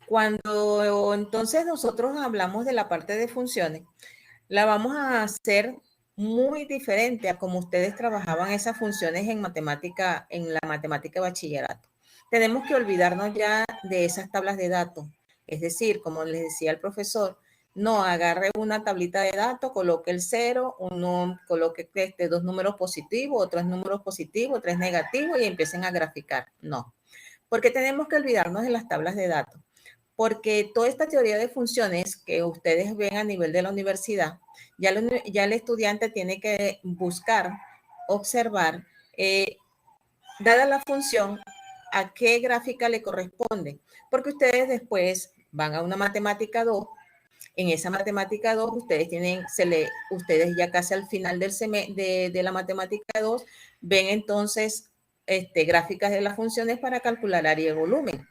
Cuando entonces nosotros hablamos de la parte de funciones, la vamos a hacer muy diferente a como ustedes trabajaban esas funciones en matemática, en la matemática de bachillerato. Tenemos que olvidarnos ya de esas tablas de datos. Es decir, como les decía el profesor, no agarre una tablita de datos, coloque el cero, uno coloque dos números positivos, otros números positivos, tres negativos y empiecen a graficar. No, porque tenemos que olvidarnos de las tablas de datos. Porque toda esta teoría de funciones que ustedes ven a nivel de la universidad, ya el estudiante tiene que buscar, observar, dada la función, a qué gráfica le corresponde. Porque ustedes después van a una matemática 2. En esa matemática 2, ustedes ya casi al final de la matemática 2, ven entonces gráficas de las funciones para calcular área y volumen.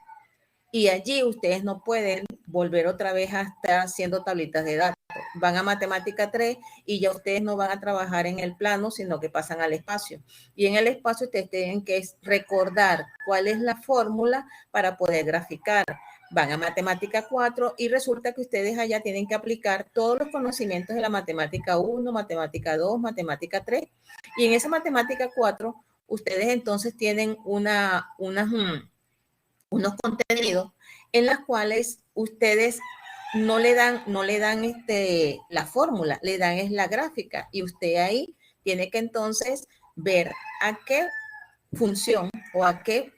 Y allí ustedes no pueden volver otra vez a estar haciendo tablitas de datos. Van a matemática 3 y ya ustedes no van a trabajar en el plano, sino que pasan al espacio. Y en el espacio ustedes tienen que recordar cuál es la fórmula para poder graficar. Van a matemática 4 y resulta que ustedes allá tienen que aplicar todos los conocimientos de la matemática 1, matemática 2, matemática 3. Y en esa matemática 4, ustedes entonces tienen unos contenidos en los cuales ustedes no le dan la fórmula, le dan es la gráfica y usted ahí tiene que entonces ver a qué función o a qué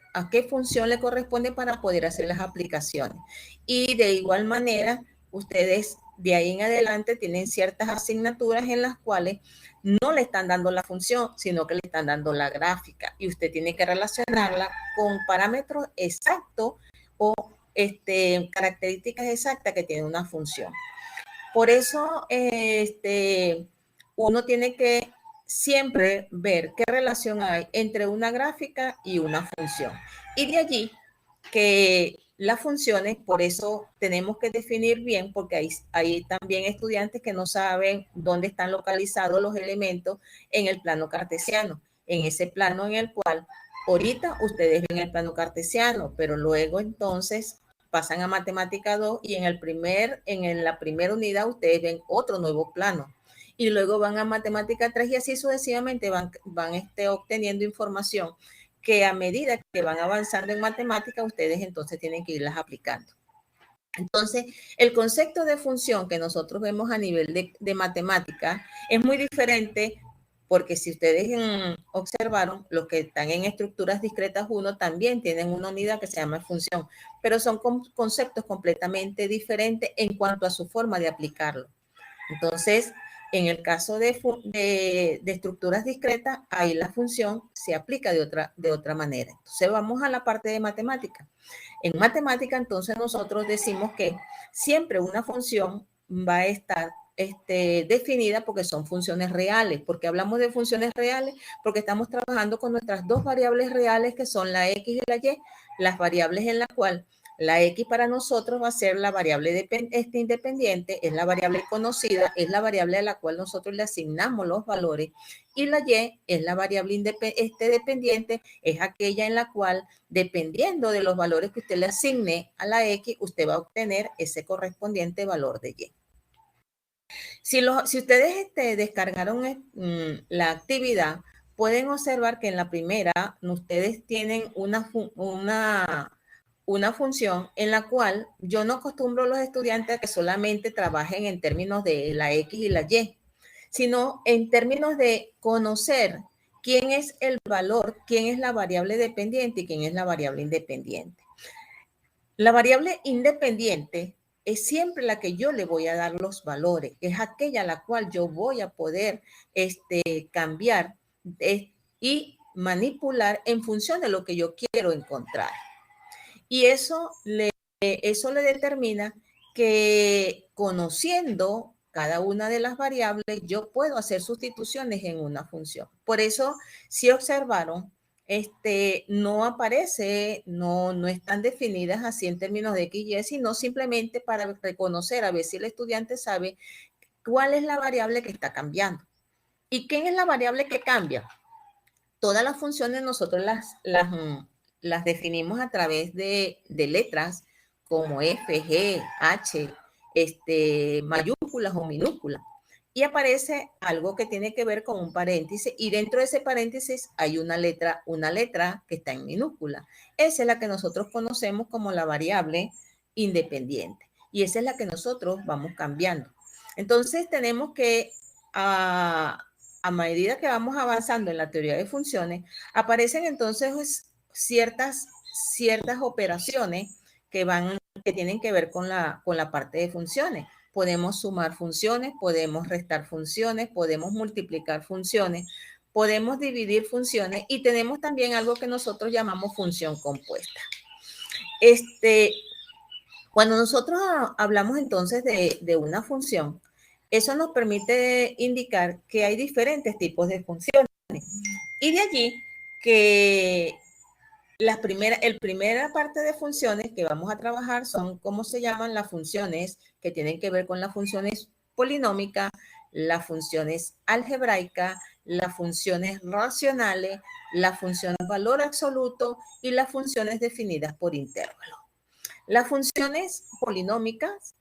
función le corresponde para poder hacer las aplicaciones. Y de igual manera, ustedes de ahí en adelante tienen ciertas asignaturas en las cuales no le están dando la función, sino que le están dando la gráfica y usted tiene que relacionarla con parámetros exactos o características exactas que tiene una función. Por eso uno tiene que siempre ver qué relación hay entre una gráfica y una función. Y de allí que las funciones, por eso tenemos que definir bien, porque hay también estudiantes que no saben dónde están localizados los elementos en el plano cartesiano, en ese plano en el cual ahorita ustedes ven el plano cartesiano, pero luego entonces pasan a matemática 2 y en la primera unidad ustedes ven otro nuevo plano. Y luego van a matemática 3 y así sucesivamente van obteniendo información que a medida que van avanzando en matemática, ustedes entonces tienen que irlas aplicando. Entonces, el concepto de función que nosotros vemos a nivel de matemática es muy diferente porque si ustedes observaron, los que están en estructuras discretas 1 también tienen una unidad que se llama función, pero son conceptos completamente diferentes en cuanto a su forma de aplicarlo. Entonces, en el caso de estructuras discretas, ahí la función se aplica de otra manera. Entonces, vamos a la parte de matemática. En matemática, entonces, nosotros decimos que siempre una función va a estar definida porque son funciones reales. ¿Por qué hablamos de funciones reales? Porque estamos trabajando con nuestras dos variables reales que son la X y la Y, las variables en la cual la X para nosotros va a ser la variable independiente, es la variable conocida, es la variable a la cual nosotros le asignamos los valores. Y la Y es la variable dependiente, es aquella en la cual, dependiendo de los valores que usted le asigne a la X, usted va a obtener ese correspondiente valor de Y. Si ustedes descargaron la actividad, pueden observar que en la primera ustedes tienen una función en la cual yo no acostumbro a los estudiantes a que solamente trabajen en términos de la X y la Y, sino en términos de conocer quién es el valor, quién es la variable dependiente y quién es la variable independiente. La variable independiente es siempre la que yo le voy a dar los valores, es aquella a la cual yo voy a poder cambiar y manipular en función de lo que yo quiero encontrar. Y eso le determina que conociendo cada una de las variables, yo puedo hacer sustituciones en una función. Por eso, si observaron, no aparece, no están definidas así en términos de X y Y, sino simplemente para reconocer, a ver si el estudiante sabe cuál es la variable que está cambiando. ¿Y quién es la variable que cambia? Todas las funciones nosotros las definimos a través de letras como F, G, H, mayúsculas o minúsculas. Y aparece algo que tiene que ver con un paréntesis y dentro de ese paréntesis hay una letra que está en minúscula. Esa es la que nosotros conocemos como la variable independiente y esa es la que nosotros vamos cambiando. Entonces tenemos que, a medida que vamos avanzando en la teoría de funciones, aparecen entonces ciertas operaciones que tienen que ver con la parte de funciones. Podemos sumar funciones, podemos restar funciones, podemos multiplicar funciones, podemos dividir funciones y tenemos también algo que nosotros llamamos función compuesta. Cuando nosotros hablamos entonces de una función, eso nos permite indicar que hay diferentes tipos de funciones. Y de allí que primera parte de funciones que vamos a trabajar son cómo se llaman las funciones que tienen que ver con las funciones polinómicas, las funciones algebraicas, las funciones racionales, las funciones valor absoluto y las funciones definidas por intervalo. Las funciones polinómicas,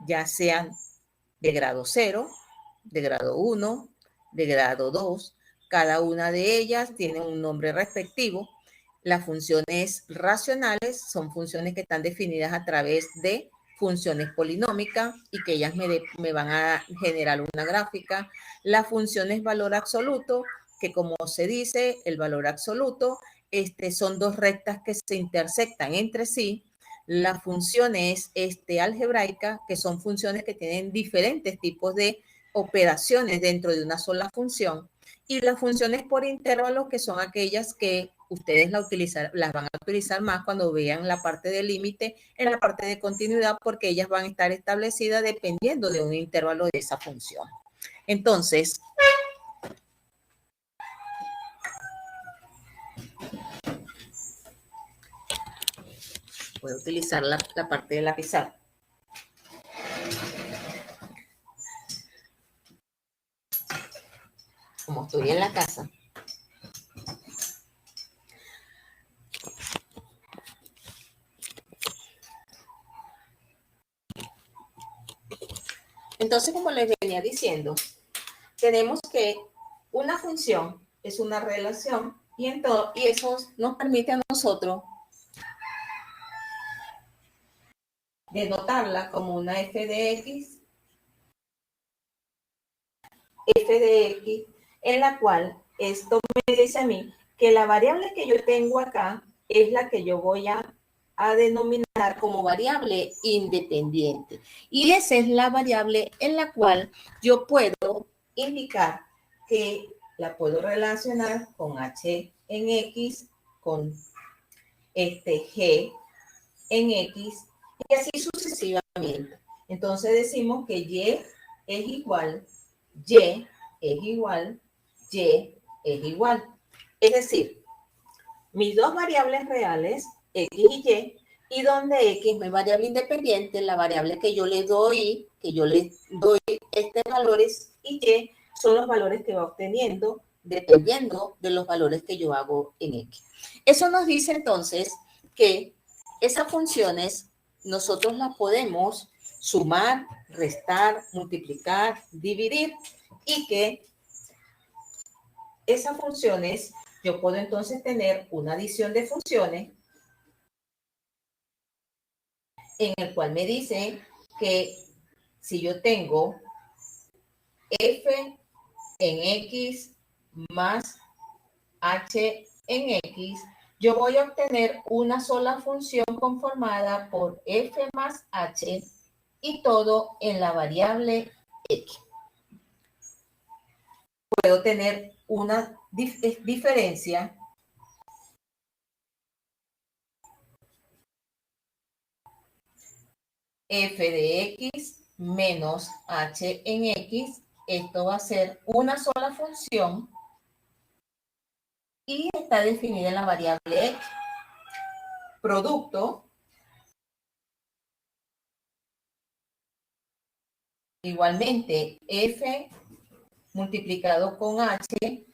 ya sean de grado 0, de grado 1, de grado 2, cada una de ellas tiene un nombre respectivo. Las funciones racionales son funciones que están definidas a través de funciones polinómicas y que ellas me van a generar una gráfica. Las funciones valor absoluto, que como se dice, el valor absoluto son dos rectas que se intersectan entre sí. Las funciones algebraicas, que son funciones que tienen diferentes tipos de operaciones dentro de una sola función, y las funciones por intervalos, que son aquellas que ustedes las van a utilizar más cuando vean la parte de límite en la parte de continuidad, porque ellas van a estar establecidas dependiendo de un intervalo de esa función. Entonces, voy a utilizar la parte de la pizarra. Como estoy en la casa, entonces, como les venía diciendo, tenemos que una función es una relación y eso nos permite a nosotros denotarla como una f de x, en la cual esto me dice a mí que la variable que yo tengo acá es la que yo voy a denominar como variable independiente. Y esa es la variable en la cual yo puedo indicar que la puedo relacionar con h en x, con g en x, y así sucesivamente. Entonces decimos que y es igual, y es igual, y es igual. Es decir, mis dos variables reales, x y y donde x es mi variable independiente, la variable que yo le doy, valores, y y son los valores que va obteniendo dependiendo de los valores que yo hago en x. Eso nos dice entonces que esas funciones nosotros las podemos sumar, restar, multiplicar, dividir, y que esas funciones, yo puedo entonces tener una adición de funciones en el cual me dice que si yo tengo f en x más h en x, yo voy a obtener una sola función conformada por f más h y todo en la variable x. Puedo tener una diferencia f de x menos h en x. Esto va a ser una sola función y está definida en la variable x. Producto igualmente f multiplicado con h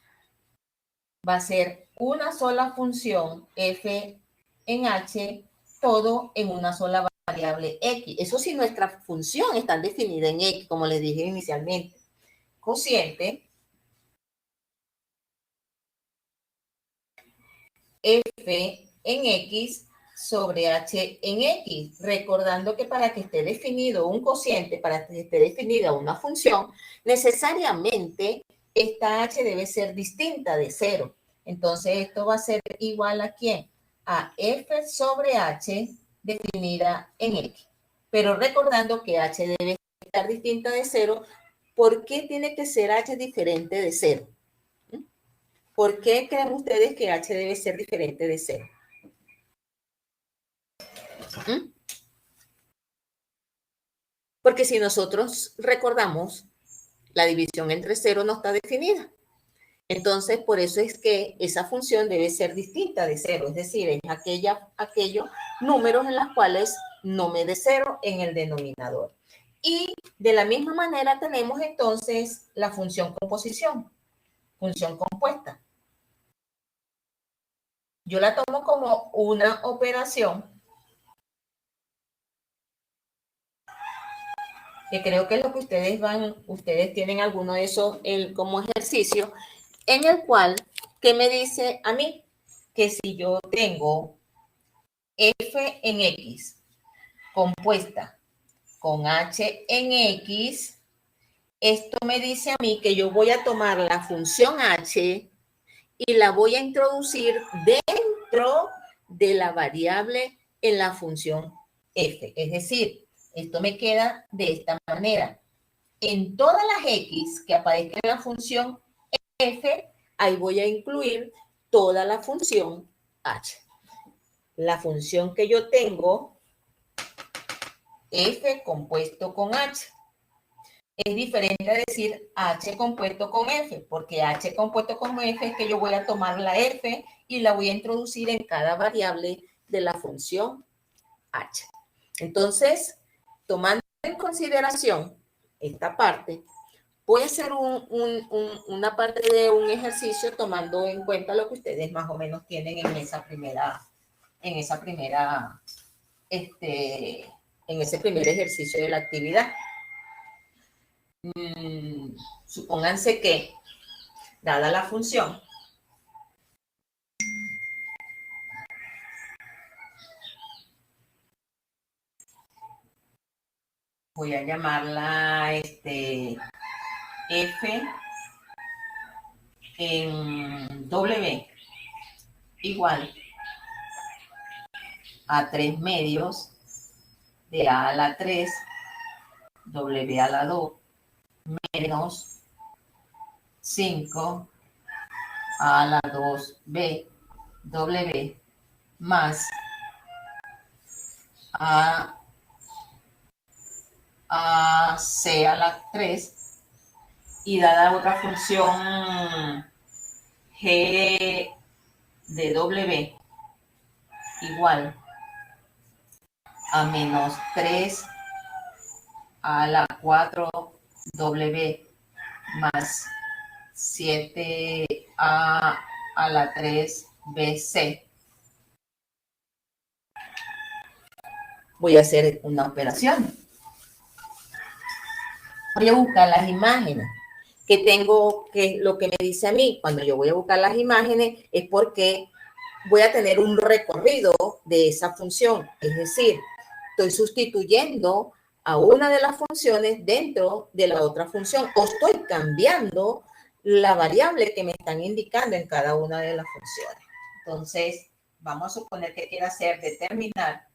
va a ser una sola función f en h, todo en una sola variable X. Eso sí, nuestra función está definida en X, como les dije inicialmente. Cociente F en X sobre H en X, recordando que para que esté definido un cociente, para que esté definida una función, necesariamente esta H debe ser distinta de 0. Entonces, esto va a ser igual a ¿quién? A F sobre H definida en X. Pero recordando que H debe estar distinta de 0, ¿por qué tiene que ser H diferente de 0? ¿Por qué creen ustedes que H debe ser diferente de 0? Porque si nosotros recordamos, la división entre 0 no está definida. Entonces, por eso es que esa función debe ser distinta de 0. Es decir, es aquellos números en los cuales no me dé 0 en el denominador. Y de la misma manera tenemos entonces la función composición, función compuesta. Yo la tomo como una operación que creo que es lo que ustedes tienen alguno de esos como ejercicio, en el cual, ¿qué me dice a mí? Que si yo tengo F en X compuesta con H en X, esto me dice a mí que yo voy a tomar la función H y la voy a introducir dentro de la variable en la función F. Es decir, esto me queda de esta manera. En todas las X que aparezcan en la función F, ahí voy a incluir toda la función H. La función que yo tengo, F compuesto con H. Es diferente a decir H compuesto con F, porque H compuesto con F es que yo voy a tomar la F y la voy a introducir en cada variable de la función H. Entonces, tomando en consideración esta parte, voy a hacer una parte de un ejercicio tomando en cuenta lo que ustedes más o menos tienen en ese primer ejercicio de la actividad. Supónganse que, dada la función, voy a llamarla F en W igual a 3 medios de A a la 3, W a la 2, menos 5 A a la 2B, W, más a C a la 3, y dada otra función G de W igual a menos 3 a la 4W más 7A a la 3BC. Voy a hacer una operación. Voy a buscar las imágenes que tengo, que lo que me dice a mí cuando yo voy a buscar las imágenes es porque voy a tener un recorrido de esa función. Es decir, estoy sustituyendo a una de las funciones dentro de la otra función o estoy cambiando la variable que me están indicando en cada una de las funciones. Entonces, vamos a suponer que quiero hacer determinar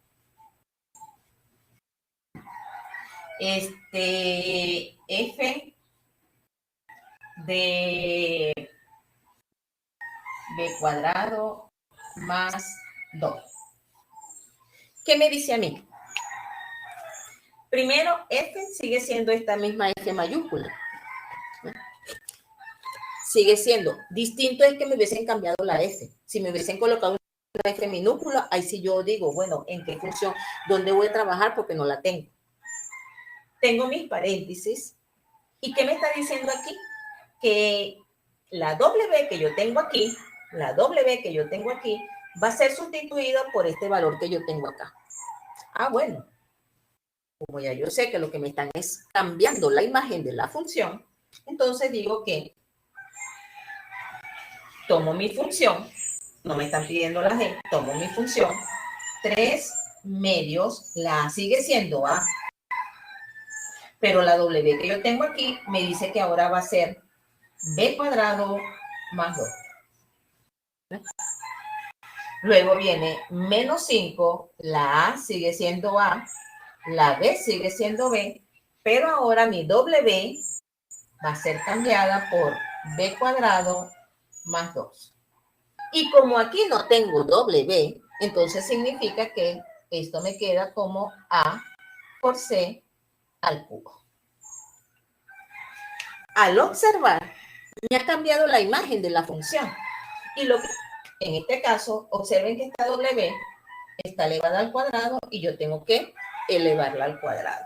F de B cuadrado más 2. ¿Qué me dice a mí? Primero, F sigue siendo esta misma F mayúscula. Sigue siendo. Distinto es que me hubiesen cambiado la F. Si me hubiesen colocado una F minúscula, ahí sí yo digo, bueno, ¿en qué función? ¿Dónde voy a trabajar? Porque no la tengo. Tengo mis paréntesis. ¿Y qué me está diciendo aquí? Que la W que yo tengo aquí, va a ser sustituida por este valor que yo tengo acá. Ah, bueno. como ya yo sé que lo que me están es cambiando la imagen de la función, entonces digo que tomo mi función, no me están pidiendo la G, tomo mi función, 3 medios, la A sigue siendo A, pero la W que yo tengo aquí me dice que ahora va a ser B cuadrado más 2. Luego viene menos 5, la A sigue siendo A, la B sigue siendo B, pero ahora mi W va a ser cambiada por B cuadrado más 2. Y como aquí no tengo W, entonces significa que esto me queda como A por C al cubo. Al observar, me ha cambiado la imagen de la función. Y lo que, en este caso, observen que esta W está elevada al cuadrado y yo tengo que elevarla al cuadrado.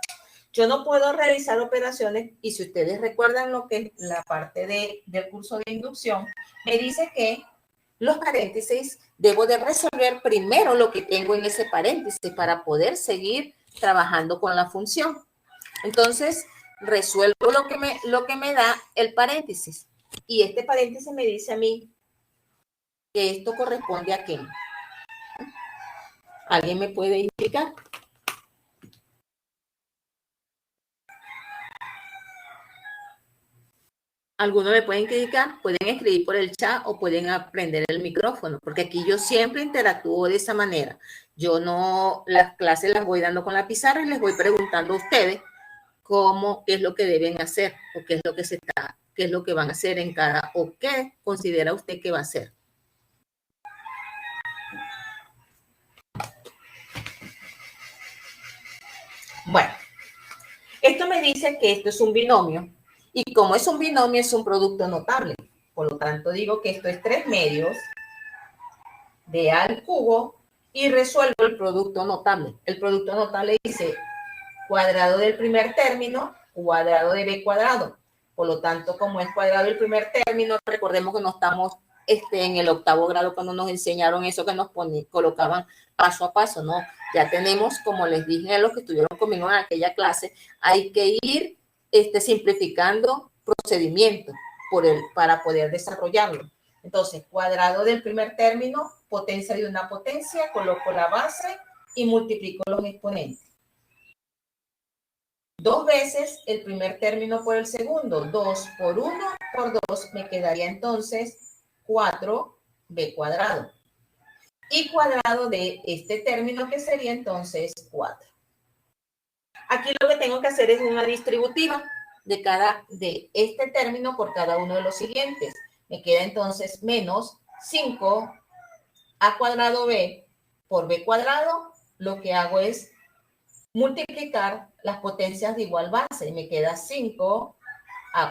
Yo no puedo realizar operaciones, y si ustedes recuerdan lo que es la parte del curso de inducción, me dice que los paréntesis debo de resolver primero lo que tengo en ese paréntesis para poder seguir trabajando con la función. Entonces, resuelvo lo que me da el paréntesis. Y este paréntesis me dice a mí que esto corresponde a qué. ¿Alguien me puede indicar? Algunos me pueden indicar, pueden escribir por el chat o pueden aprender el micrófono, porque aquí yo siempre interactúo de esa manera. Yo no, las clases las voy dando con la pizarra y les voy preguntando a ustedes qué es lo que deben hacer o qué es lo que qué es lo que van a hacer en cada, o qué considera usted que va a hacer. Bueno, esto me dice que esto es un binomio y como es un binomio es un producto notable. Por lo tanto digo que esto es 3 medios de A al cubo y resuelvo el producto notable. El producto notable dice cuadrado del primer término, cuadrado de B cuadrado. Por lo tanto, como es cuadrado del primer término, recordemos que no estamos en el 8º grado cuando nos enseñaron eso que nos colocaban paso a paso, ¿no? Ya tenemos, como les dije a los que estuvieron conmigo en aquella clase, hay que ir simplificando procedimientos para poder desarrollarlo. Entonces, cuadrado del primer término, potencia de una potencia, coloco la base y multiplico los exponentes. 2 veces el primer término por el segundo, 2 por 1 por 2, me quedaría entonces 4b cuadrado. Y cuadrado de este término que sería entonces 4. Aquí lo que tengo que hacer es una distributiva de este término por cada uno de los siguientes. Me queda entonces menos 5a cuadrado b por b cuadrado. Lo que hago es multiplicar las potencias de igual base y me queda 5a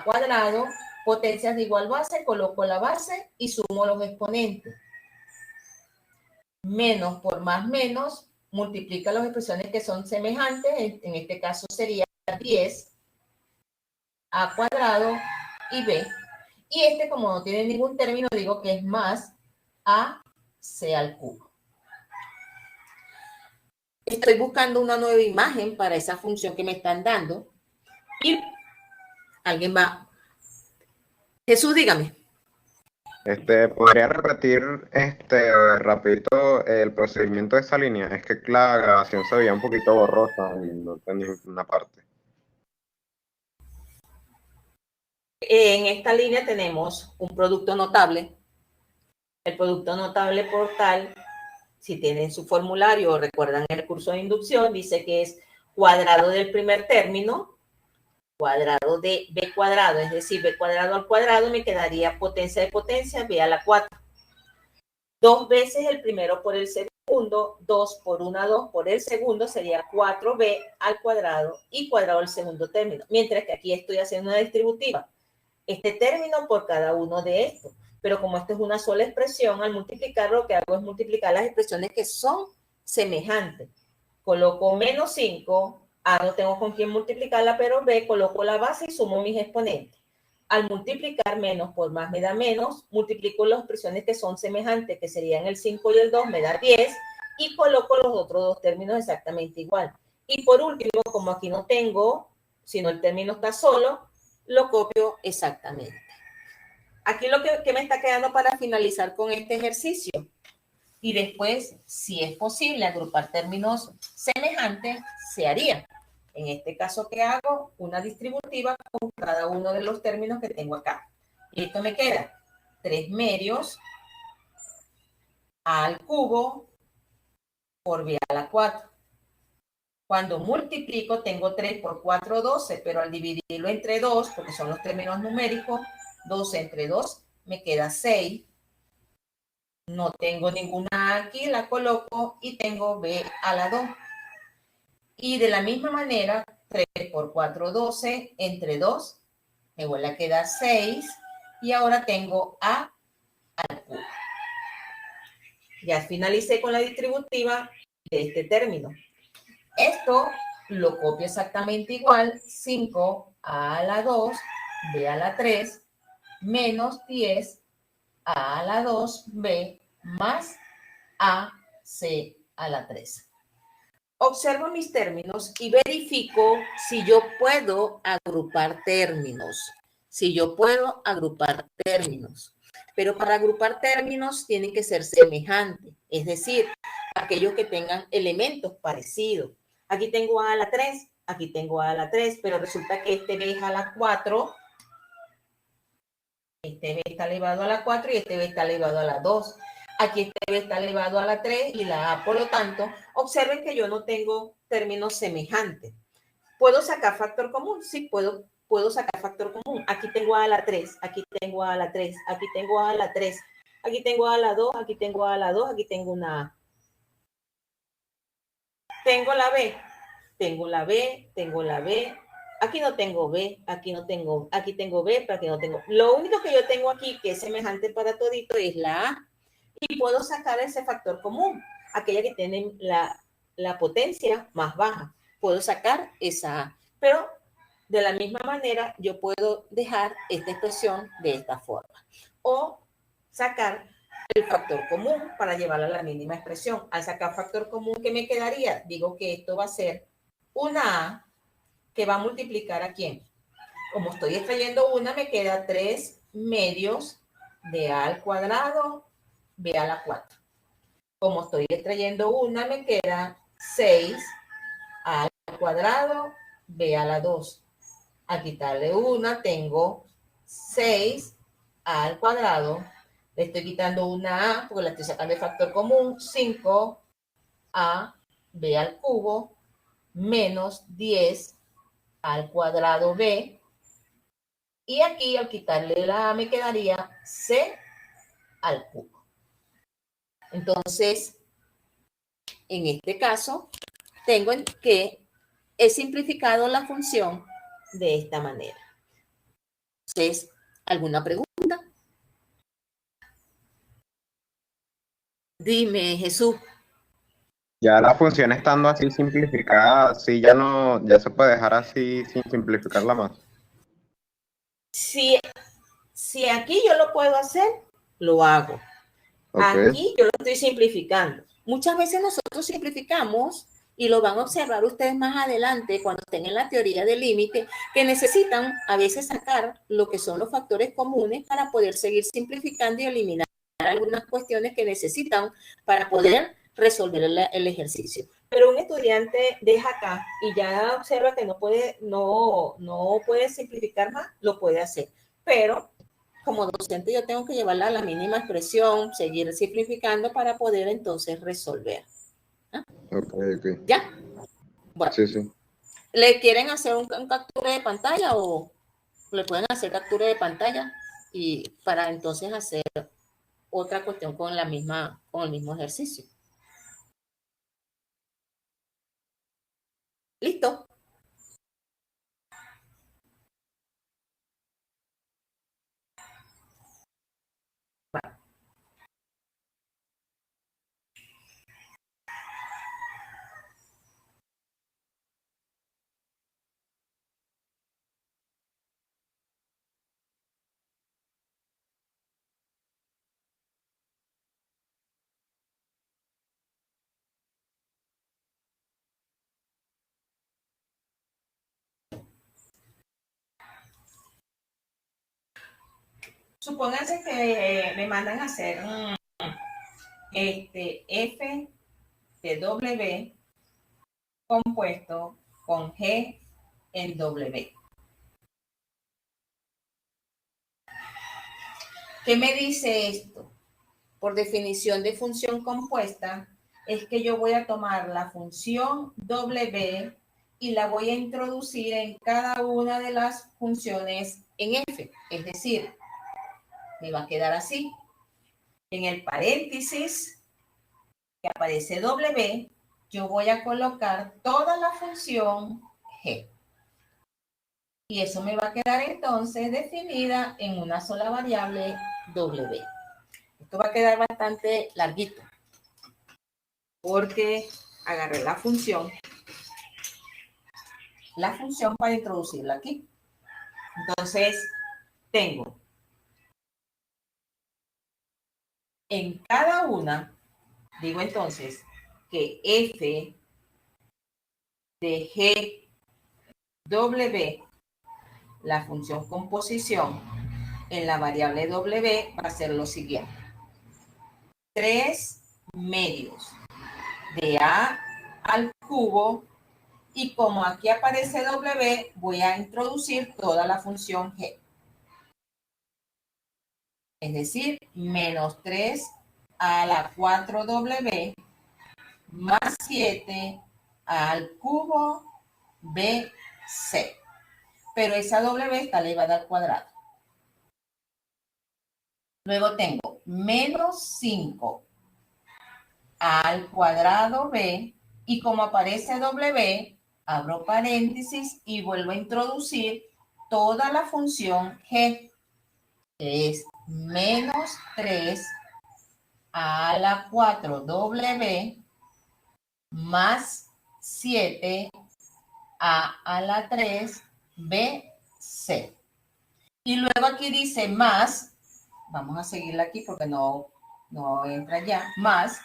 cuadrado, potencias de igual base, coloco la base y sumo los exponentes. Menos por más menos, multiplica las expresiones que son semejantes, en este caso sería 10a cuadrado y b. Y como no tiene ningún término, digo que es más ac al cubo. Estoy buscando una nueva imagen para esa función que me están dando. Y alguien va. Jesús, dígame. ¿Podría repetir rapidito el procedimiento de esa línea? Es que la grabación se veía un poquito borrosa y no entendí una parte. En esta línea tenemos un producto notable. El producto notable por tal, si tienen su formulario o recuerdan el curso de inducción, dice que es cuadrado del primer término, cuadrado de b cuadrado, es decir, b cuadrado al cuadrado, me quedaría potencia de potencia, b a la 4. 2 veces el primero por el segundo, 2 por 1, 2 por el segundo, sería 4b al cuadrado y cuadrado del segundo término. Mientras que aquí estoy haciendo una distributiva. Este término por cada uno de estos. Pero como esto es una sola expresión, al multiplicar lo que hago es multiplicar las expresiones que son semejantes. Coloco menos 5, A no tengo con quién multiplicarla, pero B, coloco la base y sumo mis exponentes. Al multiplicar menos por más me da menos, multiplico las expresiones que son semejantes, que serían el 5 y el 2, me da 10, y coloco los otros dos términos exactamente igual. Y por último, como aquí no tengo, sino el término está solo, lo copio exactamente. Aquí lo que me está quedando para finalizar con este ejercicio. Y después, si es posible agrupar términos semejantes, se haría. En este caso, ¿qué hago? Una distributiva con cada uno de los términos que tengo acá. Y esto me queda 3 medios a al cubo por b a la 4. Cuando multiplico, tengo 3 por 4, 12, pero al dividirlo entre 2, porque son los términos numéricos, 12 entre 2, me queda 6. No tengo ninguna A aquí, la coloco y tengo b a la 2. Y de la misma manera, 3 por 4, 12, entre 2, me vuelve a quedar 6. Y ahora tengo a al cubo. Ya finalicé con la distributiva de este término. Esto lo copio exactamente igual, 5 a la 2, b a la 3, menos 10 a la 2, b, más a, c a la 3. Observo mis términos y verifico si yo puedo agrupar términos. Si yo puedo agrupar términos. Pero para agrupar términos tienen que ser semejantes, es decir, aquellos que tengan elementos parecidos. Aquí tengo a la 3, aquí tengo a la 3, pero resulta que este b es a la 4, este b está elevado a la 4 y este b está elevado a la 2. Aquí este b está elevado a la 3 y la a, por lo tanto, observen que yo no tengo términos semejantes. ¿Puedo sacar factor común? Sí, puedo sacar factor común. Aquí tengo a la 3, aquí tengo a la 3, aquí tengo a la 3, aquí tengo a la 2, aquí tengo a la 2, aquí tengo una A. Tengo la B, tengo la B, tengo la B. Aquí no tengo B, aquí no tengo, aquí tengo B, pero aquí no tengo. Lo único que yo tengo aquí que es semejante para todito es la A. Y puedo sacar ese factor común, aquella que tiene la potencia más baja. Puedo sacar esa A. Pero de la misma manera, yo puedo dejar esta expresión de esta forma. O sacar el factor común para llevarla a la mínima expresión. Al sacar factor común, ¿qué me quedaría? Digo que esto va a ser una A que va a multiplicar ¿a quién? Como estoy extrayendo una, me queda 3 medios de A al cuadrado, B a la 4. Como estoy extrayendo una, me queda 6 A al cuadrado, B a la 2. A quitarle una, tengo 6 A al cuadrado. Le estoy quitando una A porque la estoy sacando de factor común. 5 A, B al cubo, menos 10 al cuadrado B. Y aquí, al quitarle la A, me quedaría C al cubo. Entonces, en este caso, tengo que he simplificado la función de esta manera. Entonces, ¿alguna pregunta? Dime, Jesús. Ya la función estando así simplificada, sí, ya no, ya se puede dejar así sin simplificarla más. Si aquí yo lo puedo hacer, lo hago. Ok. Aquí yo lo estoy simplificando. Muchas veces nosotros simplificamos y lo van a observar ustedes más adelante cuando estén en la teoría del límite, que necesitan a veces sacar lo que son los factores comunes para poder seguir simplificando y eliminar algunas cuestiones que necesitan para poder resolver el ejercicio. Pero un estudiante deja acá y ya observa que no puede simplificar más, lo puede hacer. Pero como docente yo tengo que llevarla a la mínima expresión, seguir simplificando para poder entonces resolver. ¿Ah? Ok, ok. ¿Ya? Bueno, Sí, sí. ¿le quieren hacer un captura de pantalla o le pueden hacer captura de pantalla y para entonces hacer otra cuestión con con el mismo ejercicio? ¿Listo? Supónganse que me mandan a hacer F de W compuesto con G en W. ¿Qué me dice esto? Por definición de función compuesta, es que yo voy a tomar la función W y la voy a introducir en cada una de las funciones en F. Es decir, me va a quedar así. En el paréntesis que aparece W, yo voy a colocar toda la función G. Y eso me va a quedar entonces definida en una sola variable W. Esto va a quedar bastante larguito porque agarré la función para introducirla aquí. Entonces, tengo en cada una, digo entonces, que F de GW, la función composición, en la variable W va a ser lo siguiente. 3 medios de A al cubo, y como aquí aparece W, voy a introducir toda la función G. Es decir, menos 3 a la 4W más 7 al cubo BC. Pero esa W está elevada al cuadrado. Luego tengo menos 5 al cuadrado B, y como aparece W, abro paréntesis y vuelvo a introducir toda la función G, que es menos 3 a la 4W más 7 a la 3 BC. Y luego aquí dice más, vamos a seguirla aquí porque no entra ya, más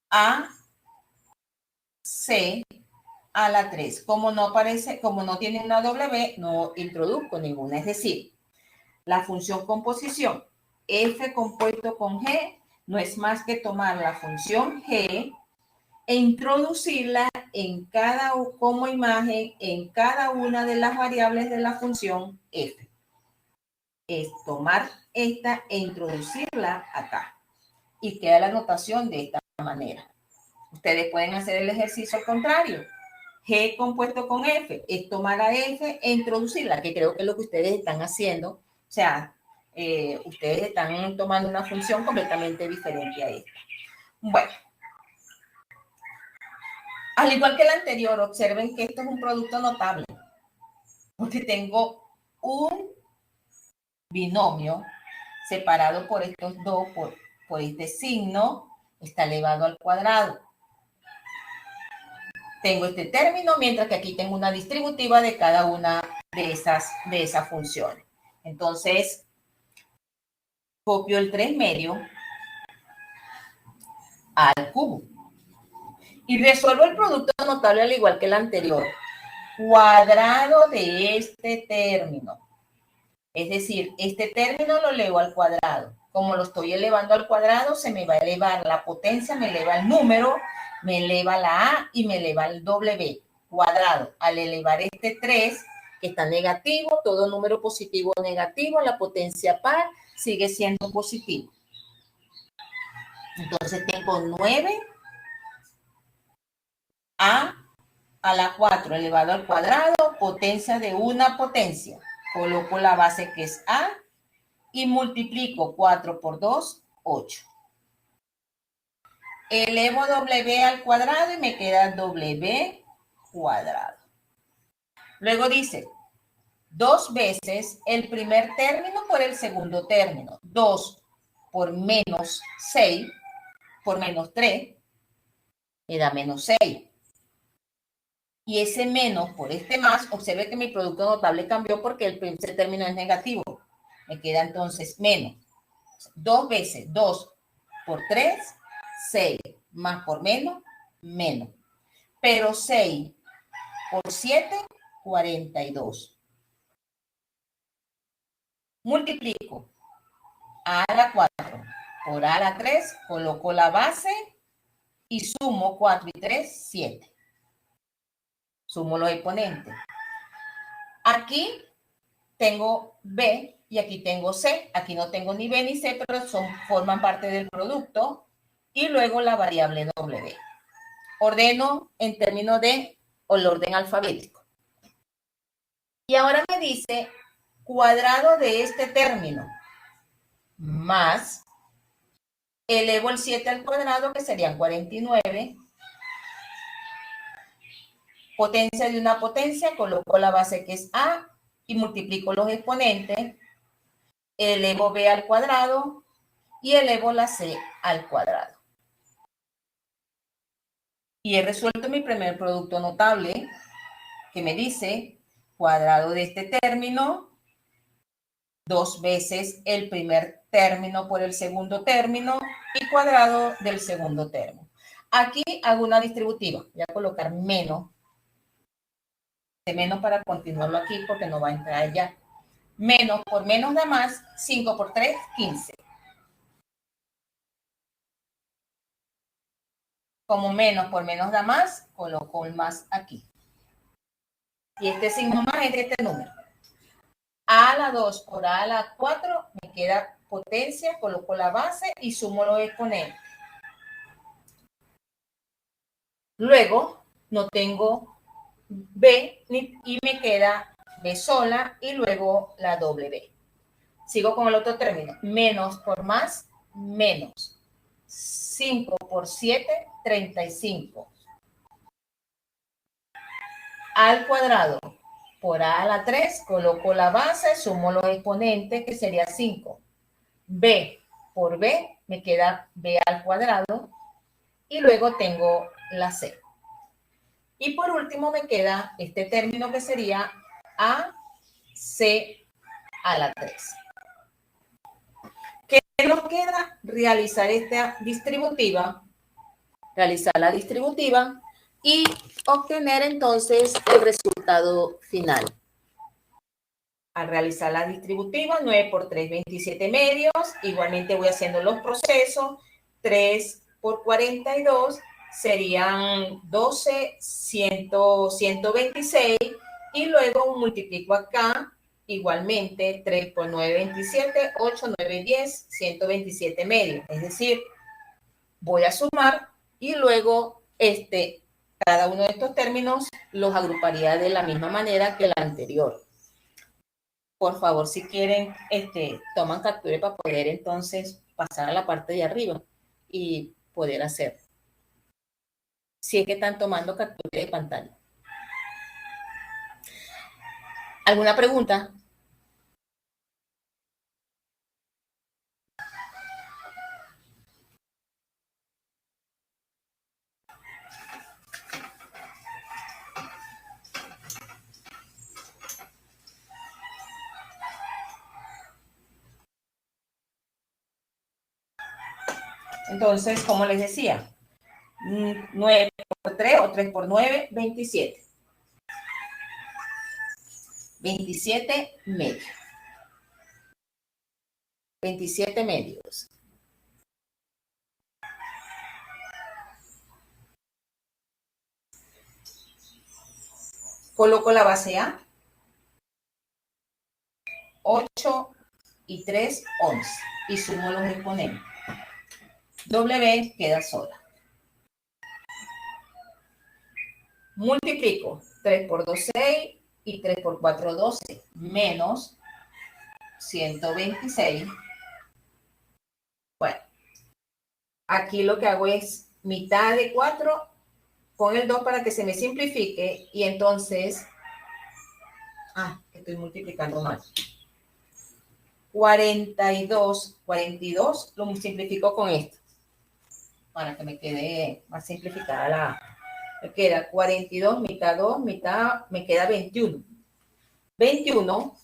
A C a la 3. Como no aparece, como no tiene una W, no introduzco ninguna. Es decir, la función composición F compuesto con G no es más que tomar la función G e introducirla como imagen en cada una de las variables de la función F. Es tomar esta e introducirla acá. Y queda la notación de esta manera. Ustedes pueden hacer el ejercicio al contrario. G compuesto con F es tomar a F e introducirla, que creo que es lo que ustedes están haciendo. O sea, ustedes están tomando una función completamente diferente a esta. Bueno, al igual que la anterior, observen que esto es un producto notable, porque tengo un binomio separado por estos dos, por este signo, está elevado al cuadrado. Tengo este término, mientras que aquí tengo una distributiva de cada una de esas funciones. Entonces, copio el 3 medio al cubo y resuelvo el producto notable al igual que el anterior. Cuadrado de este término. Es decir, este término lo elevo al cuadrado. Como lo estoy elevando al cuadrado, se me va a elevar la potencia, me eleva el número, me eleva la A y me eleva el W cuadrado. Al elevar este 3, que está negativo, todo número positivo o negativo, la potencia par sigue siendo positivo. Entonces tengo 9 A a la 4 elevado al cuadrado, potencia de una potencia. Coloco la base que es A y multiplico 4 por 2, 8. Elevo W al cuadrado y me queda W cuadrado. Luego dice 2 veces el primer término por el segundo término. 2 por menos 6 por menos 3 me da menos 6. Y ese menos por este más, observe que mi producto notable cambió porque el primer término es negativo. Me queda entonces menos. 2 veces 2 por 3, 6. Más por menos, menos. Pero 6 por 7, 42. Multiplico a la 4 por a la 3, coloco la base y sumo 4 y 3, 7. Sumo los exponentes. Aquí tengo B y aquí tengo C. Aquí no tengo ni B ni C, pero forman parte del producto. Y luego la variable W. Ordeno en términos de el orden alfabético. Y ahora me dice cuadrado de este término más elevo el 7 al cuadrado, que serían 49. Potencia de una potencia, coloco la base que es A y multiplico los exponentes. Elevo B al cuadrado y elevo la C al cuadrado. Y he resuelto mi primer producto notable, que me dice cuadrado de este término, 2 veces el primer término por el segundo término y cuadrado del segundo término. Aquí hago una distributiva. Voy a colocar menos. De menos para continuarlo aquí porque no va a entrar ya. Menos por menos da más. 5 por 3, 15. Como menos por menos da más, coloco el más aquí. Y este signo más es de este número. A a la 2 por a la 4 me queda potencia, coloco la base y sumo los exponentes. Luego no tengo B y me queda B sola y luego la W. Sigo con el otro término. Menos por más, menos. 5 por 7, 35. Al cuadrado por a a la 3, coloco la base, sumo los exponentes, que sería 5. B por B, me queda B al cuadrado. Y luego tengo la C. Y por último me queda este término que sería AC a la 3. ¿Qué nos queda? Realizar esta distributiva. Realizar la distributiva y obtener entonces el resultado final. Al realizar la distributiva, 9 por 3, 27 medios. Igualmente voy haciendo los procesos. 3 por 42 serían 12, 126. Y luego multiplico acá. Igualmente, 3 por 9, 27, 8, 9, 10, 127 medios. Es decir, voy a sumar y luego cada uno de estos términos los agruparía de la misma manera que el anterior. Por favor, si quieren, toman captura para poder entonces pasar a la parte de arriba y poder hacer. Si es que están tomando captura de pantalla. ¿Alguna pregunta? Entonces, como les decía, 9 por 3 o 3 por 9, 27. 27 medios. 27 medios. Coloco la base A. 8 y 3, 11. Y sumo los exponentes. W queda sola. Multiplico 3 por 2, 6 y 3 por 4, 12, menos 126. Bueno, aquí lo que hago es mitad de 4 con el 2 para que se me simplifique y entonces, estoy multiplicando mal. 42 lo multiplico con esto para que me quede más simplificada la... Me queda 42, mitad 2, mitad, me queda 21. 21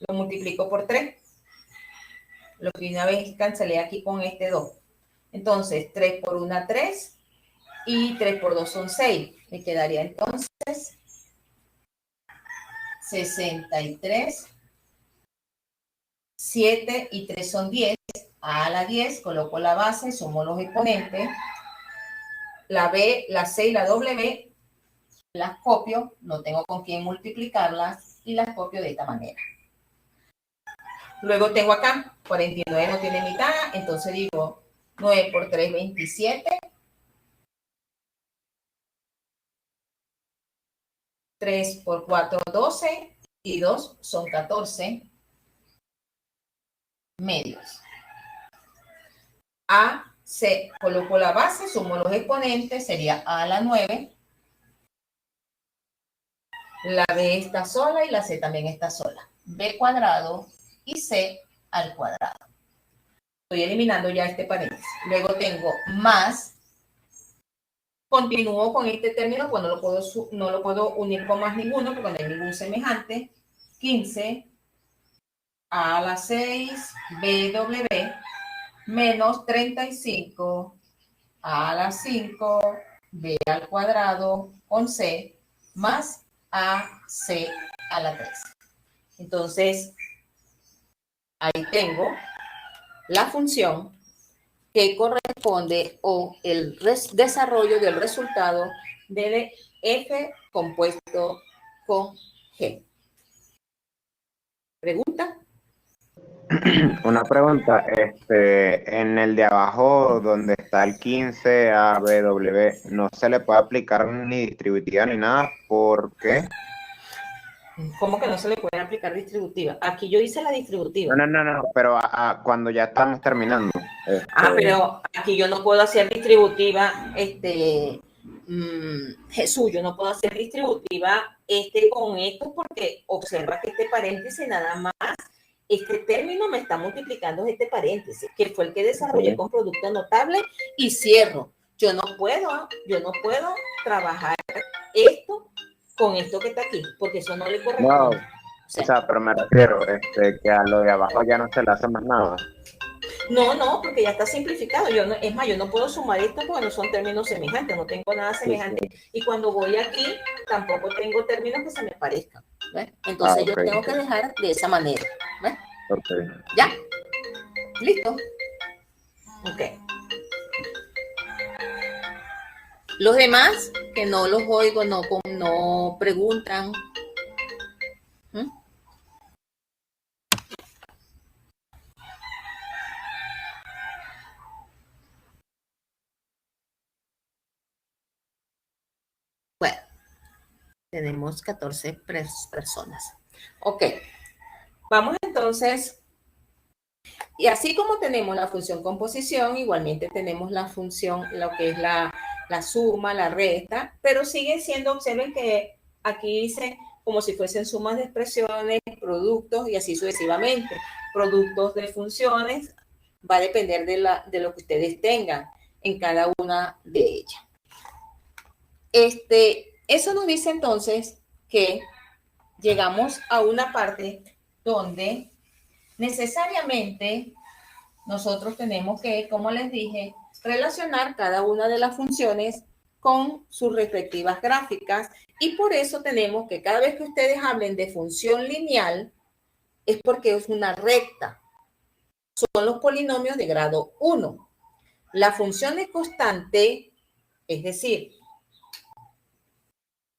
lo multiplico por 3. Lo que una vez cancelé aquí con este 2. Entonces, 3 por 1, 3. Y 3 por 2 son 6. Me quedaría entonces 63 7 y 3 son 10. A la 10, coloco la base, sumo los exponentes. La B, la C y la W las copio, no tengo con quién multiplicarlas y las copio de esta manera. Luego tengo acá, 49 no tiene mitad, entonces digo 9 por 3, 27. 3 por 4, 12 y 2 son 14 medios. A, C, coloco la base, sumo los exponentes, sería A a la 9. La B está sola y la C también está sola. B cuadrado y C al cuadrado. Estoy eliminando ya este paréntesis. Luego tengo más. Continúo con este término, pues no lo puedo unir con más ninguno porque no hay ningún semejante. 15 A a la 6 BW menos 35 A a la 5 B al cuadrado con C más AC a la 3. Entonces, ahí tengo la función que corresponde o el desarrollo del resultado de F compuesto con G. ¿Pregunta? Una pregunta, en el de abajo donde está el 15 ABW, no se le puede aplicar ni distributiva ni nada, ¿por qué? ¿Cómo que no se le puede aplicar distributiva? Aquí yo hice la distributiva. No, pero cuando ya estamos terminando. Pero aquí yo no puedo hacer distributiva, Jesús, yo no puedo hacer distributiva con esto porque observa que este paréntesis nada más, este término me está multiplicando este paréntesis, que fue el que desarrollé con producto notable y cierro. Yo no puedo trabajar esto con esto que está aquí, porque eso no le corresponde. No, o sea, pero me refiero que a lo de abajo ya no se le hace más nada. No, porque ya está simplificado. Es más, yo no puedo sumar esto porque no son términos semejantes, no tengo nada semejante. Sí. Y cuando voy aquí, tampoco tengo términos que se me parezcan. ¿Ves? Entonces yo tengo que dejar de esa manera. ¿Ves? Okay. ¿Ya? ¿Listo? Ok. Los demás, que no los oigo, no preguntan. Bueno, tenemos 14 personas. Ok, vamos entonces, y así como tenemos la función composición, igualmente tenemos la función, lo que es la suma, la resta, pero siguen siendo, observen que aquí dice como si fuesen sumas de expresiones, productos y así sucesivamente. Productos de funciones, va a depender de lo que ustedes tengan en cada una de ellas. Eso nos dice entonces que llegamos a una parte donde necesariamente nosotros tenemos que, como les dije, relacionar cada una de las funciones con sus respectivas gráficas y por eso tenemos que cada vez que ustedes hablen de función lineal es porque es una recta. Son los polinomios de grado 1. La función es constante, es decir,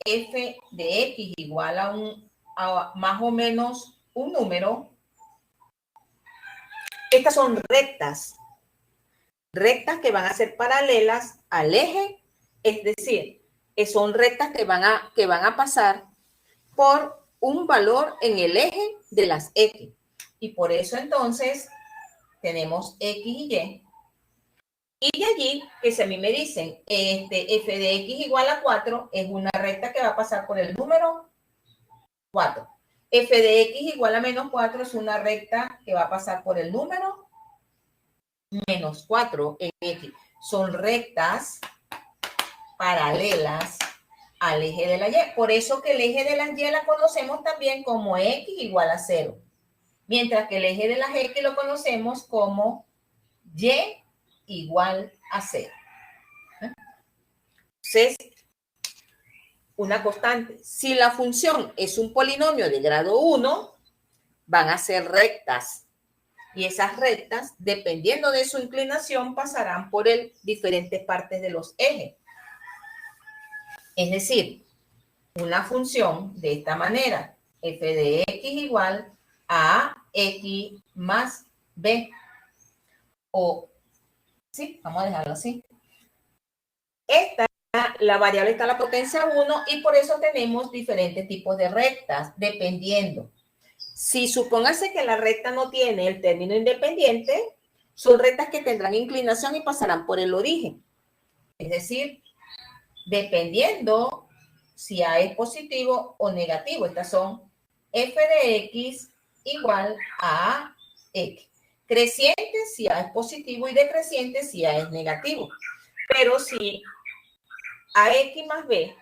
f de x igual a más o menos un número. Estas son rectas que van a ser paralelas al eje, es decir, son rectas que van a pasar por un valor en el eje de las x. Y por eso entonces tenemos x y y. Y de allí, que si a mí me dicen f de x igual a 4, es una recta que va a pasar por el número 4. F de x igual a menos 4 es una recta que va a pasar por el número menos 4 en x. Son rectas paralelas al eje de la y. Por eso que el eje de la y la conocemos también como x igual a 0. Mientras que el eje de las x lo conocemos como y igual a 0. Entonces, una constante. Si la función es un polinomio de grado 1, van a ser rectas Y esas rectas, dependiendo de su inclinación, pasarán por diferentes partes de los ejes. Es decir, una función de esta manera, f de x igual a x más b. O, sí, vamos a dejarlo así. La variable está a la potencia 1 y por eso tenemos diferentes tipos de rectas, dependiendo. Si supóngase que la recta no tiene el término independiente, son rectas que tendrán inclinación y pasarán por el origen. Es decir, dependiendo si A es positivo o negativo. Estas son f de x igual a x. Creciente si A es positivo y decreciente si A es negativo. Pero si AX más B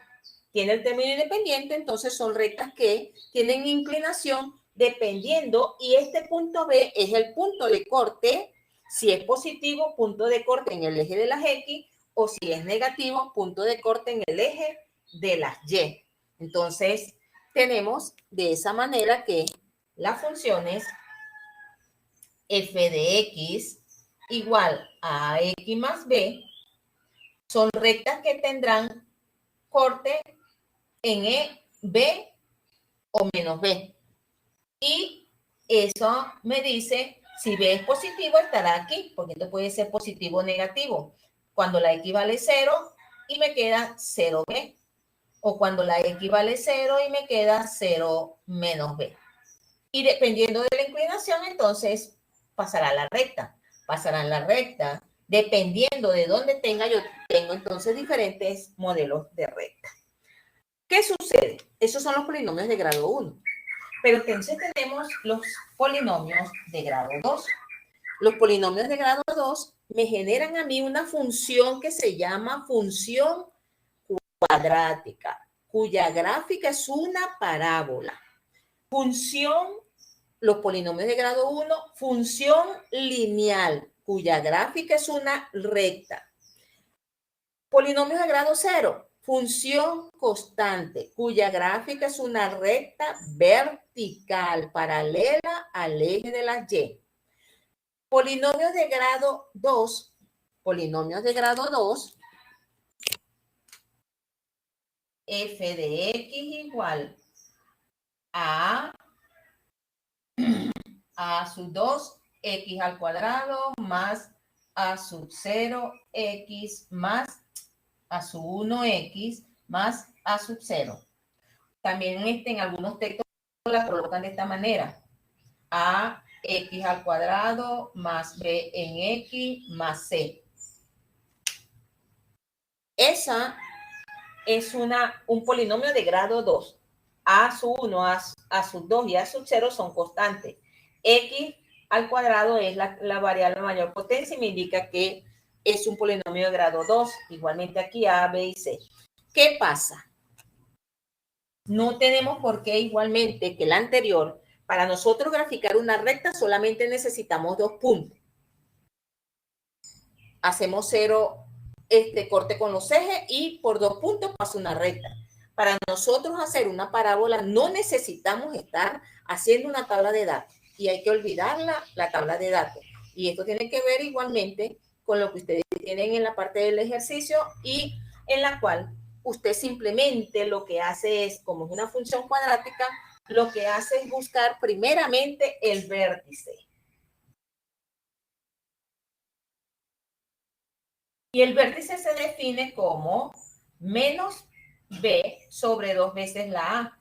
tiene el término independiente, entonces son rectas que tienen inclinación dependiendo, y este punto B es el punto de corte, si es positivo, punto de corte en el eje de las X, o si es negativo, punto de corte en el eje de las Y. Entonces, tenemos de esa manera que las funciones f de x igual a x más b son rectas que tendrán corte en E, B o menos B. Y eso me dice, si B es positivo, estará aquí, porque esto puede ser positivo o negativo. Cuando la X vale 0 y me queda 0B. O cuando la X vale 0 y me queda 0 menos B. Y dependiendo de la inclinación, entonces pasará la recta. Pasarán la recta. Dependiendo de dónde tenga, yo tengo entonces diferentes modelos de recta. ¿Qué sucede? Esos son los polinomios de grado 1. Pero entonces tenemos los polinomios de grado 2. Los polinomios de grado 2 me generan a mí una función que se llama función cuadrática, cuya gráfica es una parábola. Función, los polinomios de grado 1, función lineal, cuya gráfica es una recta. Polinomios de grado 0, función constante, cuya gráfica es una recta vertical paralela al eje de las Y. Polinomios de grado 2, f de x igual a sub 2 x al cuadrado más a sub 0 x más a sub 1x más a sub 0. También en algunos textos la colocan de esta manera. A x al cuadrado más b en x más c. Esa es un polinomio de grado 2. A sub 1, a sub 2 y a sub 0 son constantes. X al cuadrado es la variable de mayor potencia y me indica que es un polinomio de grado 2. Igualmente aquí A, B y C. ¿Qué pasa? No tenemos por qué igualmente que el anterior. Para nosotros graficar una recta solamente necesitamos 2 puntos. Hacemos 0 corte con los ejes y por 2 puntos pasa una recta. Para nosotros hacer una parábola no necesitamos estar haciendo una tabla de datos y hay que olvidar la tabla de datos. Y esto tiene que ver igualmente con lo que ustedes tienen en la parte del ejercicio y en la cual usted simplemente lo que hace es, como es una función cuadrática, lo que hace es buscar primeramente el vértice. Y el vértice se define como menos B sobre 2 veces la A.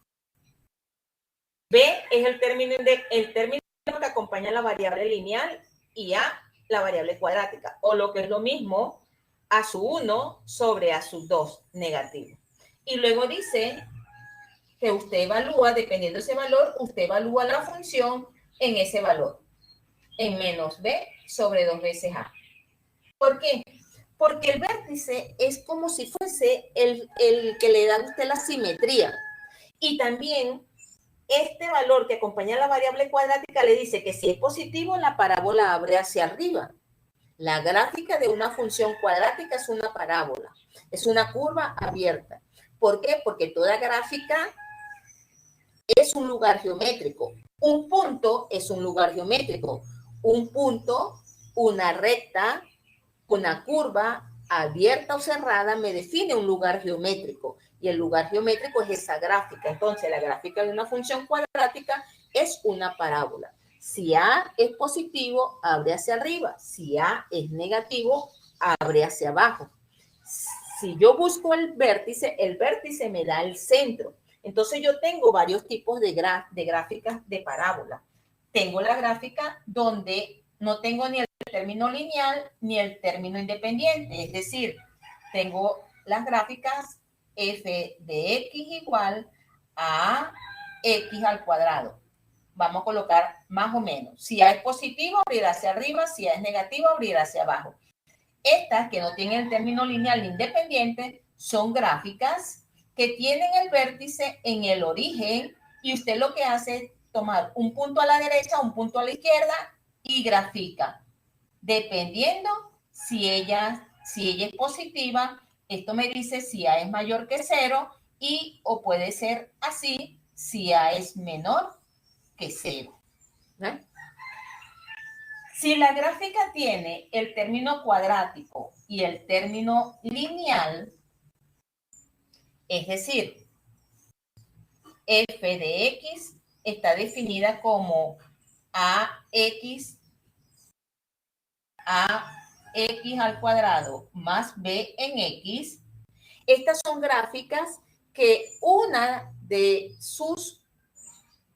B es el término que acompaña la variable lineal y A la variable cuadrática. O lo que es lo mismo, A sub 1 sobre A sub 2 negativo. Y luego dice que usted evalúa, dependiendo de ese valor, usted evalúa la función en ese valor. En menos B sobre 2 veces A. ¿Por qué? Porque el vértice es como si fuese el que le da a usted la simetría. Y también este valor que acompaña a la variable cuadrática le dice que si es positivo, la parábola abre hacia arriba. La gráfica de una función cuadrática es una parábola. Es una curva abierta. ¿Por qué? Porque toda gráfica es un lugar geométrico. Un punto es un lugar geométrico. un punto, una recta, una curva abierta o cerrada me define un lugar geométrico. Y el lugar geométrico es esa gráfica. Entonces, la gráfica de una función cuadrática es una parábola. Si A es positivo, abre hacia arriba. Si A es negativo, abre hacia abajo. Si yo busco el vértice me da el centro. Entonces yo tengo varios tipos de gráficas de parábola. Tengo la gráfica donde no tengo ni el término lineal ni el término independiente. Es decir, tengo las gráficas f de x igual a x al cuadrado. Vamos a colocar más o menos. Si A es positivo, abrirá hacia arriba. Si A es negativo, abrirá hacia abajo. Estas que no tienen el término lineal ni independiente son gráficas que tienen el vértice en el origen y usted lo que hace es tomar un punto a la derecha, un punto a la izquierda y grafica. Dependiendo si ella es positiva, esto me dice si A es mayor que 0 y o puede ser así si A es menor que 0. ¿Eh? Si la gráfica tiene el término cuadrático y el término lineal, es decir, f de x está definida como ax al cuadrado más b en x, estas son gráficas que una de sus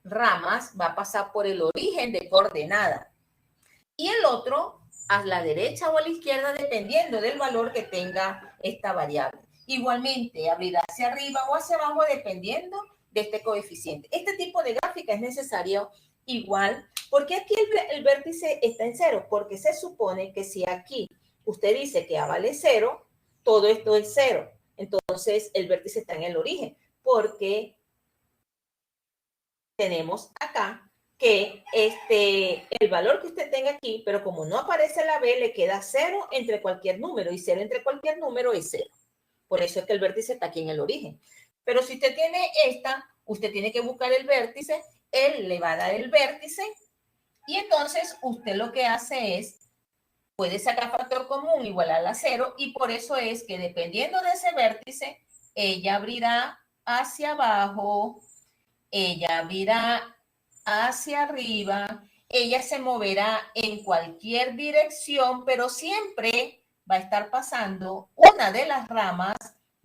ramas va a pasar por el origen de coordenada y el otro a la derecha o a la izquierda dependiendo del valor que tenga esta variable. Igualmente, abrirá hacia arriba o hacia abajo dependiendo de este coeficiente. Este tipo de gráfica es necesario igual. ¿Por qué aquí el vértice está en 0? Porque se supone que si aquí usted dice que A vale 0, todo esto es 0. Entonces, el vértice está en el origen. Porque tenemos acá que el valor que usted tenga aquí, pero como no aparece la B, le queda 0 entre cualquier número, y 0 entre cualquier número es 0. Por eso es que el vértice está aquí en el origen. Pero si usted tiene esta, usted tiene que buscar el vértice, él le va a dar el vértice, y entonces usted lo que hace es, puede sacar factor común igual a 0, y por eso es que dependiendo de ese vértice, ella abrirá hacia abajo, ella abrirá hacia arriba, ella se moverá en cualquier dirección, pero siempre va a estar pasando, una de las ramas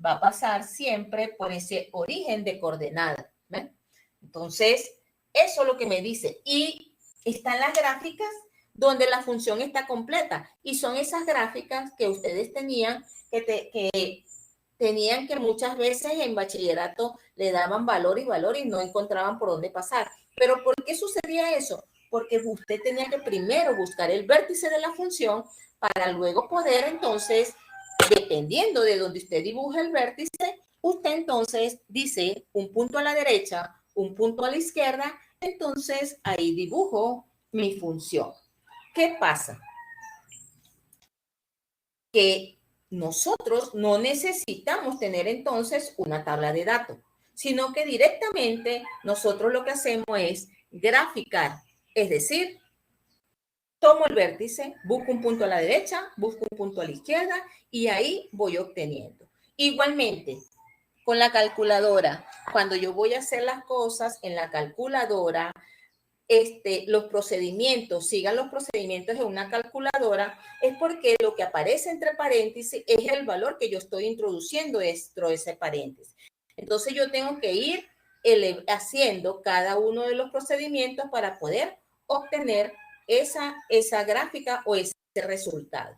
va a pasar siempre por ese origen de coordenada. ¿Ven? Entonces, eso es lo que me dice. Y están las gráficas donde la función está completa. Y son esas gráficas que ustedes tenían que tenían que muchas veces en bachillerato le daban valor y no encontraban por dónde pasar. Pero ¿por qué sucedía eso? Porque usted tenía que primero buscar el vértice de la función para luego poder entonces, dependiendo de donde usted dibuje el vértice, usted entonces dice un punto a la derecha, un punto a la izquierda, entonces ahí dibujo mi función. ¿Qué pasa? Que nosotros no necesitamos tener entonces una tabla de datos, sino que directamente nosotros lo que hacemos es graficar, es decir, tomo el vértice, busco un punto a la derecha, busco un punto a la izquierda y ahí voy obteniendo. Igualmente, con la calculadora, cuando yo voy a hacer las cosas en la calculadora, los procedimientos, sigan los procedimientos en una calculadora, es porque lo que aparece entre paréntesis es el valor que yo estoy introduciendo dentro de ese paréntesis. Entonces yo tengo que ir haciendo cada uno de los procedimientos para poder obtener esa gráfica o ese resultado.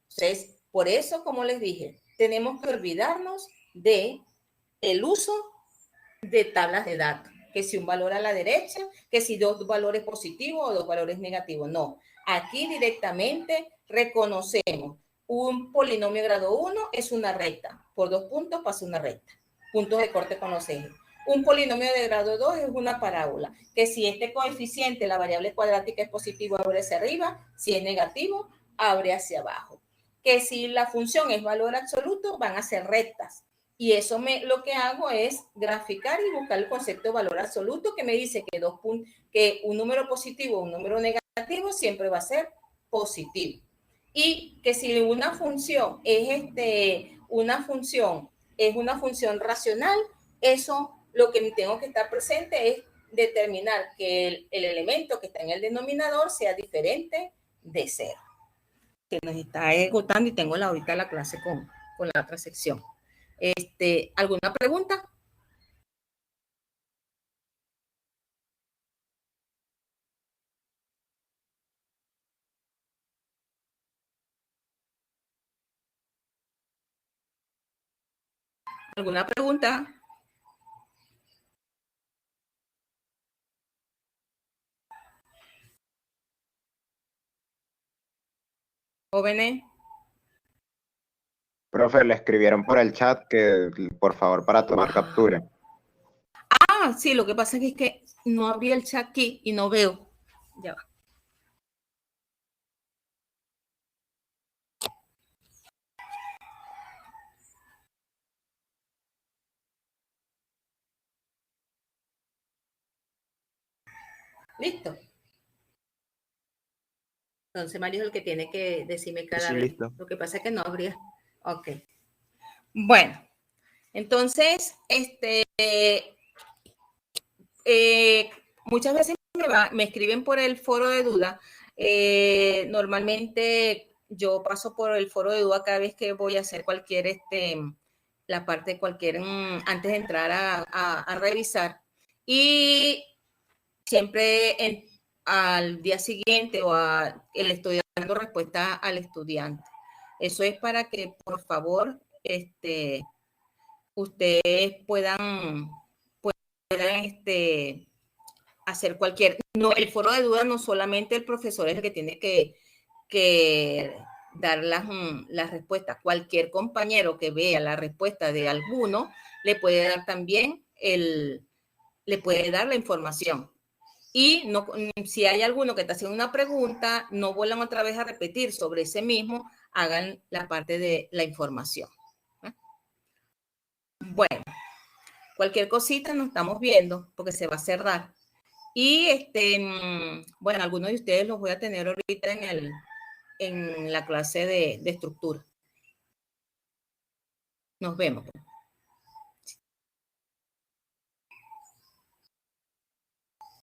Entonces, por eso, como les dije, tenemos que olvidarnos de el uso de tablas de datos, que si un valor a la derecha, que si dos valores positivos o dos valores negativos. No, aquí directamente reconocemos un polinomio grado 1 es una recta, por 2 puntos pasa una recta, puntos de corte con los ejes. Un polinomio de grado 2 es una parábola, que si este coeficiente, la variable cuadrática es positivo, abre hacia arriba, si es negativo, abre hacia abajo. Que si la función es valor absoluto, van a ser rectas. Y eso lo que hago es graficar y buscar el concepto de valor absoluto que me dice que un número positivo o un número negativo siempre va a ser positivo. Y que si una función es una función racional, eso lo que tengo que estar presente es determinar que el elemento que está en el denominador sea diferente de 0. Que nos está agotando y tengo ahorita la clase con la otra sección. ¿Alguna pregunta? ¿Alguna pregunta? Jóvenes. Profe, le escribieron por el chat que por favor para tomar captura. Sí, lo que pasa es que no abrí el chat aquí y no veo. Ya va. Listo. Entonces Mario es el que tiene que decirme cada vez. Listo. Lo que pasa es que no abría. Ok. Bueno, entonces, muchas veces me escriben por el foro de duda. Normalmente yo paso por el foro de duda cada vez que voy a hacer cualquier, la parte de cualquier, antes de entrar a revisar. Y siempre al día siguiente le estoy dando respuesta al estudiante. Eso es para que, por favor, ustedes puedan hacer cualquier. No, el foro de dudas no solamente el profesor es el que tiene que dar las respuestas. Cualquier compañero que vea la respuesta de alguno le puede dar también le puede dar la información. Y no, si hay alguno que está haciendo una pregunta, no vuelvan otra vez a repetir sobre ese mismo, hagan la parte de la información. Bueno, cualquier cosita nos estamos viendo porque se va a cerrar. Y bueno, algunos de ustedes los voy a tener ahorita en la clase de estructura. Nos vemos.